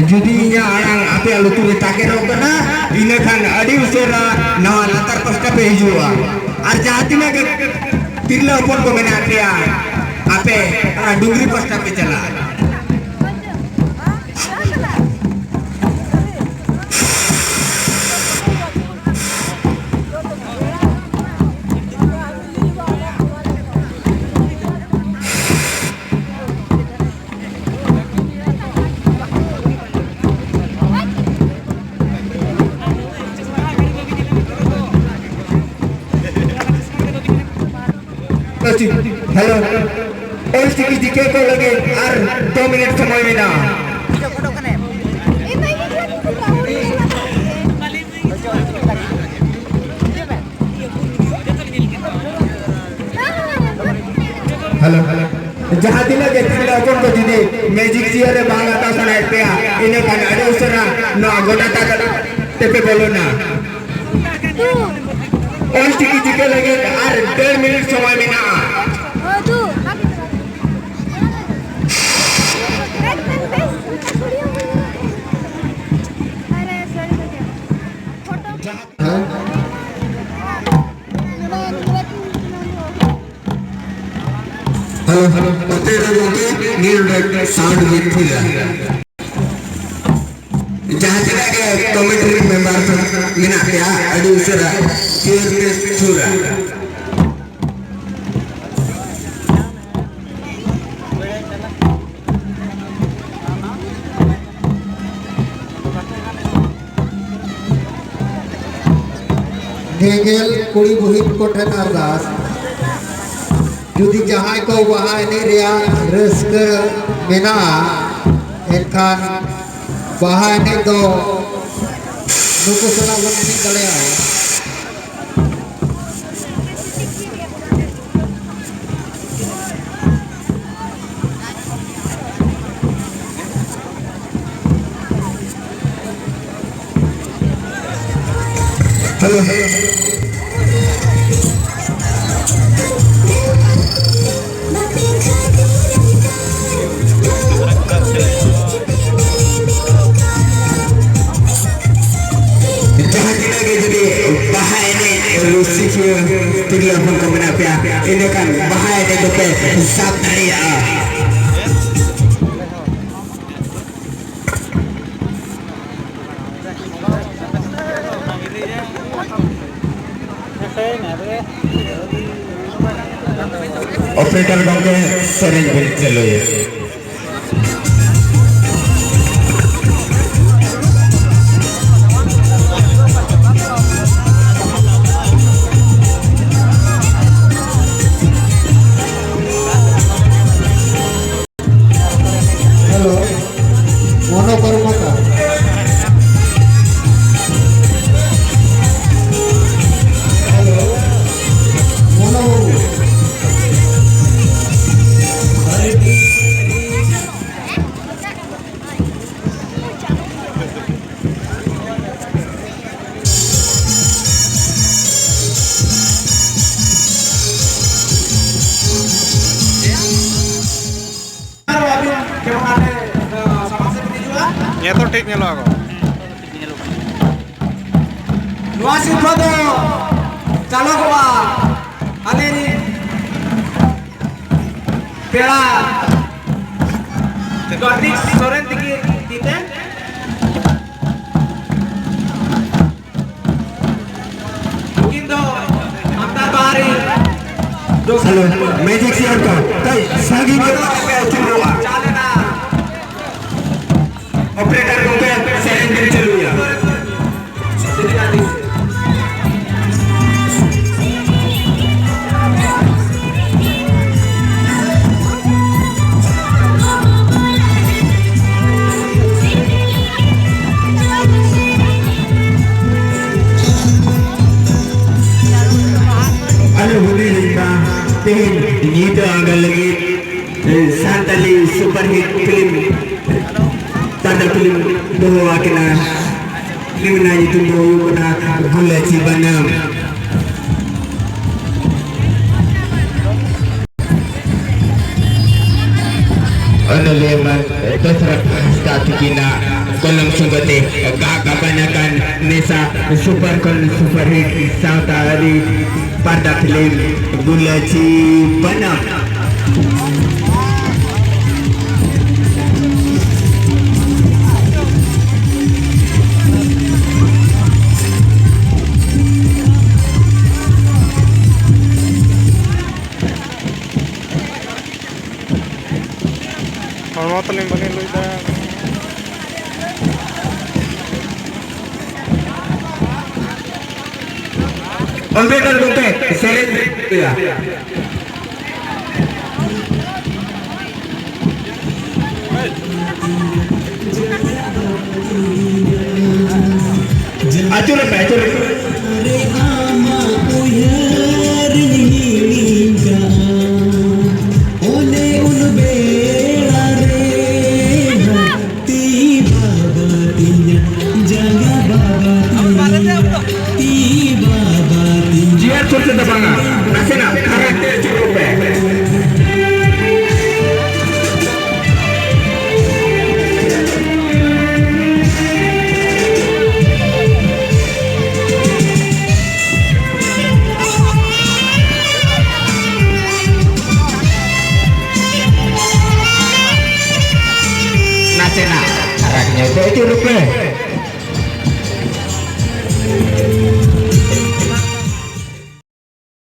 Judi nya orang apa yang lutu ditake rokana ina kan adi usera nawa latar pasta pe hijua arjati na tirla upon ko mena dia ape dungri pasta pe chala hello और सिक्की दिखे को लगे और 2 minute समय में ना hello जहाँ दिन के तीन अपन को दिने मैजिक चेयर है बांगा ता सनाइट पे इन्हें kan ada usara ना गोटा ता तेरे बोलो ना और सिक्की दिखे लगे और 1.5 मिनट समय में ना हेलो हेलो पते लोगों के नील साउंड विथ थिला जहां चला के कमेंट्री मेंबर मिना क्या अडी उसरा क्लियर पे छुरा नेगेल कुड़ी बुहित को ठन अरदास जुदी जहाँ को वहाँ नहीं रिया रिस्क बिना इनखान वहाँ नहीं तो नुको सला वंती कले आए hello hello tinggal pun kau menapia ini kan bahaya deh dope sab dari ya operator bangke sering bercelo ya Ya tuh tiknya lo aku. Nuasin foto, calo gua, ane ni, pera, gotik soren tiki titen, mungkin do antar bahari, halo, magic siar ko, tay, sagi ni ko cuma, chale na, operator ko pe sering din chalu ya. Ini tu agak lagi Santali super hit film tanda film doa kena film na itu doa kena gula cibanam anu leman terserap statu kina kolong sugati kakabanyakan nesa super hit Santali pada film Gulaci Banam. Mau telimbangin lu dah. Betul betul, selen ya. Acur apa acur? Jiar cursa tabanga, nasena karakter cukup. Nasena karakternya itu cukup.